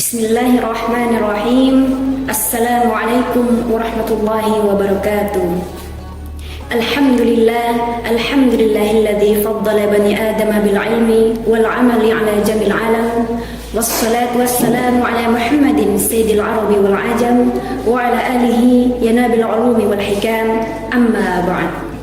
Bismillahirrahmanirrahim. Assalamualaikum warahmatullahi wabarakatuh. Alhamdulillahilladzi faddala bani adama bil ilmi wal amali ala jamil alam. Wassalatu wassalamu ala Muhammadin sayyidil arabi wal ajam wa ala alihi yanabil ulumi wal hikam. Amma ba'd.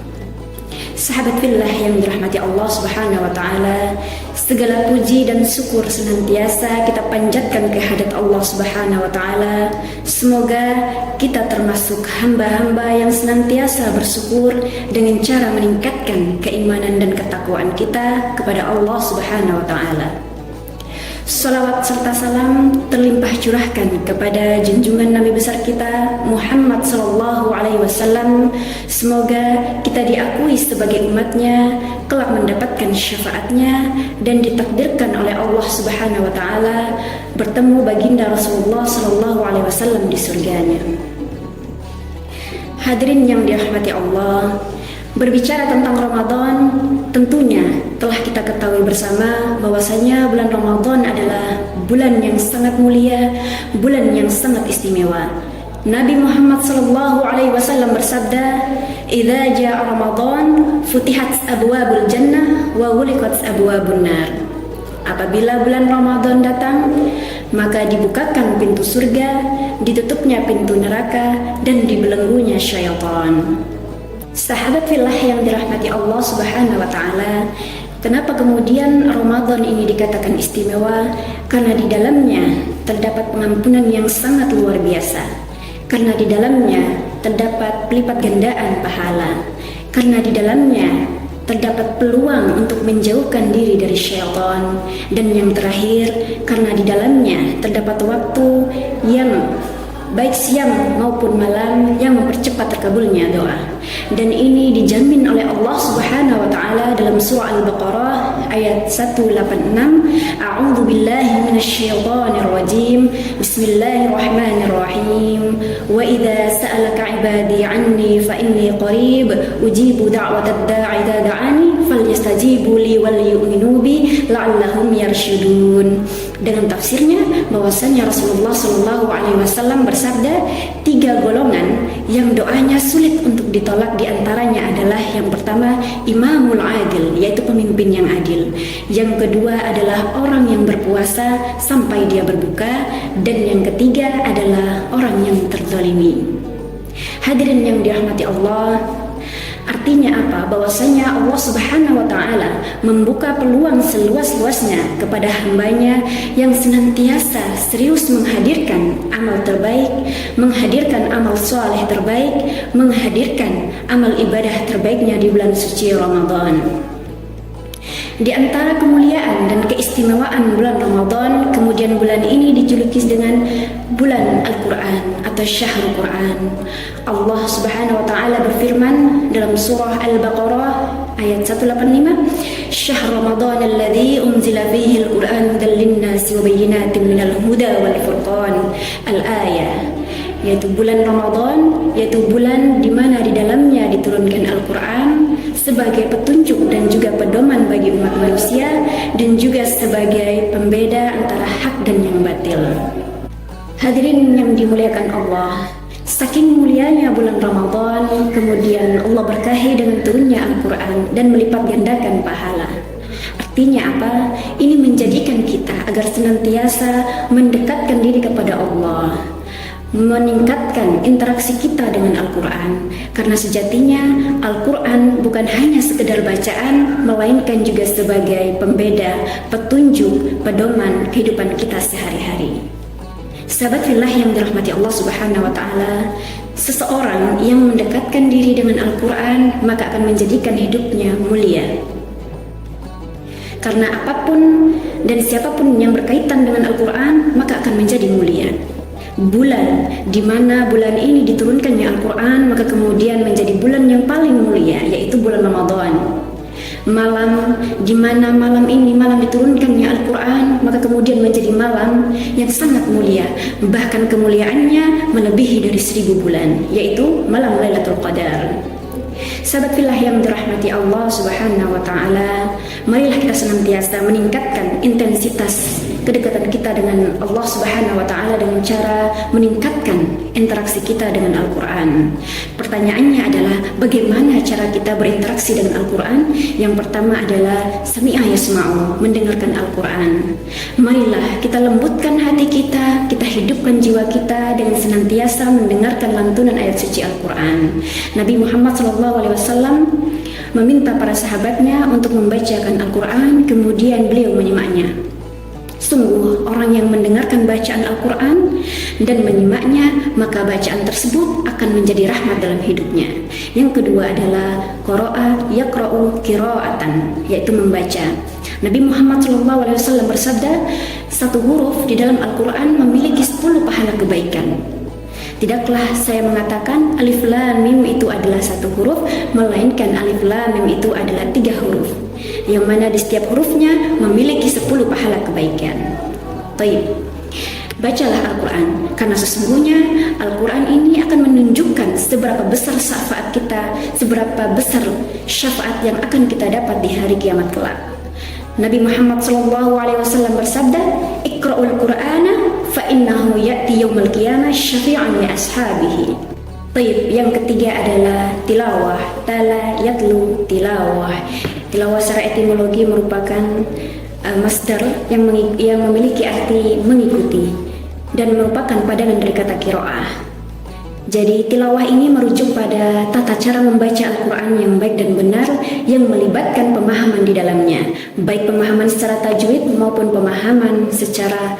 Sahabat fillah yang dirahmati Allah Subhanahu wa taala, segala puji dan syukur senantiasa kita panjatkan kehadirat Allah Subhanahu wa taala. Semoga kita termasuk hamba-hamba yang senantiasa bersyukur dengan cara meningkatkan keimanan dan ketakwaan kita kepada Allah Subhanahu wa taala. Salawat serta salam terlimpah curahkan kepada junjungan Nabi besar kita Muhammad sallallahu alaihi wasallam. Semoga kita diakui sebagai umatnya, kelak mendapatkan syafaatnya, dan ditakdirkan oleh Allah Subhanahu wa taala bertemu baginda Rasulullah sallallahu alaihi wasallam di surganya. Hadirin yang dirahmati Allah, berbicara tentang Ramadan, tentunya telah kita ketahui bersama bahwasanya bulan Ramadan adalah bulan yang sangat mulia, bulan yang sangat istimewa. Nabi Muhammad sallallahu alaihi wasallam bersabda, "Idza jaa Ramadan, futihat abwabul jannah wa ghuliqat abwabun nar." Apabila bulan Ramadan datang, maka dibukakan pintu surga, ditutupnya pintu neraka, dan dibelenggunya syaitan. Sahabat fillah yang dirahmati Allah Subhanahu wa taala, kenapa kemudian Ramadan ini dikatakan istimewa? Karena di dalamnya terdapat pengampunan yang sangat luar biasa. Karena di dalamnya terdapat pelipat gandaan pahala. Karena di dalamnya terdapat peluang untuk menjauhkan diri dari syaitan. Dan yang terakhir, karena di dalamnya terdapat waktu yang baik siang maupun malam yang mempercepat terkabulnya doa. Dan ini dijamin oleh Allah Subhanahu wa taala dalam surah Al-Baqarah ayat 186. A'udzu billahi minasyaitonir rajim. Bismillahirrahmanirrahim. Wa idza sa'alaka 'ibadi 'anni fa inni qarib ujibu da'watad da'i idza da'ani falyastajibu li wal yu'minu bi la'allahum yarshudun. Dengan tafsirnya bahwasanya Rasulullah sallallahu alaihi wasallam bersabda, 3 golongan yang doanya sulit untuk ditolak, di antaranya adalah yang pertama imamul adil, yaitu pemimpin yang adil. Yang kedua adalah orang yang berpuasa sampai dia berbuka, dan yang ketiga adalah orang yang terzalimi. Hadirin yang dirahmati Allah, artinya apa? Bahwasanya Allah Subhanahu wa taala membuka peluang seluas-luasnya kepada hambanya yang senantiasa serius menghadirkan amal terbaik, menghadirkan amal soleh terbaik, menghadirkan amal ibadah terbaiknya di bulan suci Ramadan. Di antara kemuliaan dan keistimewaan bulan Ramadan, kemudian bulan ini dijuluki dengan bulan Al-Quran atau Syahrul Quran. Allah Subhanahu wa taala berfirman dalam surah Al-Baqarah ayat 185, "Syahr Ramadan alladzi unzila fihi al-Quran hudan lin-nasi wa bayyinatin minal huda wal furqan." Al-ayah, yaitu bulan Ramadan, yaitu bulan di mana di dalamnya diturunkan Al-Quran sebagai petunjuk dan juga pedoman bagi umat manusia, dan juga sebagai pembeda antara hak dan yang batil. Hadirin yang dimuliakan Allah, saking mulianya bulan Ramadan, kemudian Allah berkahi dengan turunnya Al-Quran dan melipat gandakan pahala. Artinya apa? Ini menjadikan kita agar senantiasa mendekatkan diri kepada Allah, meningkatkan interaksi kita dengan Al-Quran. Karena sejatinya Al-Quran bukan hanya sekedar bacaan, melainkan juga sebagai pembeda, petunjuk, pedoman kehidupan kita sehari-hari. Sahabat fillah yang dirahmati Allah Subhanahu wa taala, seseorang yang mendekatkan diri dengan Al-Quran maka akan menjadikan hidupnya mulia. Karena apapun dan siapapun yang berkaitan dengan Al-Quran maka akan menjadi mulia. Bulan di mana bulan ini diturunkannya Al-Quran maka kemudian menjadi bulan yang paling mulia, yaitu bulan Ramadan. Malam di mana malam ini malam diturunkannya Al-Quran maka kemudian menjadi malam yang sangat mulia, bahkan kemuliaannya melebihi dari 1000 bulan, yaitu malam Lailatul Qadar. Sahabat fillah yang dirahmati Allah Subhanahu wa taala, marilah kita senantiasa meningkatkan intensitas kedekatan kita dengan Allah Subhanahu wa taala dengan cara meningkatkan interaksi kita dengan Al-Qur'an. Pertanyaannya adalah bagaimana cara kita berinteraksi dengan Al-Qur'an? Yang pertama adalah sami'a yasma'u, mendengarkan Al-Qur'an. Marilah kita lembutkan hati kita, kita hidupkan jiwa kita dengan senantiasa mendengarkan lantunan ayat suci Al-Qur'an. Nabi Muhammad SAW meminta para sahabatnya untuk membacakan Al-Quran, kemudian beliau menyimaknya. Sungguh orang yang mendengarkan bacaan Al-Quran dan menyimaknya, maka bacaan tersebut akan menjadi rahmat dalam hidupnya. Yang kedua adalah qara'a yaqra'u qira'atan, yaitu membaca. Nabi Muhammad SAW bersabda, satu huruf di dalam Al-Quran memiliki 10 pahala kebaikan. Tidaklah saya mengatakan alif lam mim itu adalah satu huruf, melainkan alif lam mim itu adalah 3 huruf, yang mana di setiap hurufnya memiliki 10 pahala kebaikan. Baik, bacalah Al-Quran, karena sesungguhnya Al-Quran ini akan menunjukkan seberapa besar syafaat kita, seberapa besar syafaat yang akan kita dapat di hari kiamat kelak. Nabi Muhammad SAW bersabda, Iqra'ul Qur'ana fa innahu ya'ti yawmal qiyamah syafi'an li ashabihi. Baik, yang ketiga adalah tilawah. Tala yatlu tilawah. Tilawah secara etimologi merupakan masdar yang memiliki arti mengikuti dan merupakan padanan dari kata qiraah. Jadi tilawah ini merujuk pada tata cara membaca Al-Quran yang baik dan benar, yang melibatkan pemahaman di dalamnya, baik pemahaman secara tajwid maupun pemahaman secara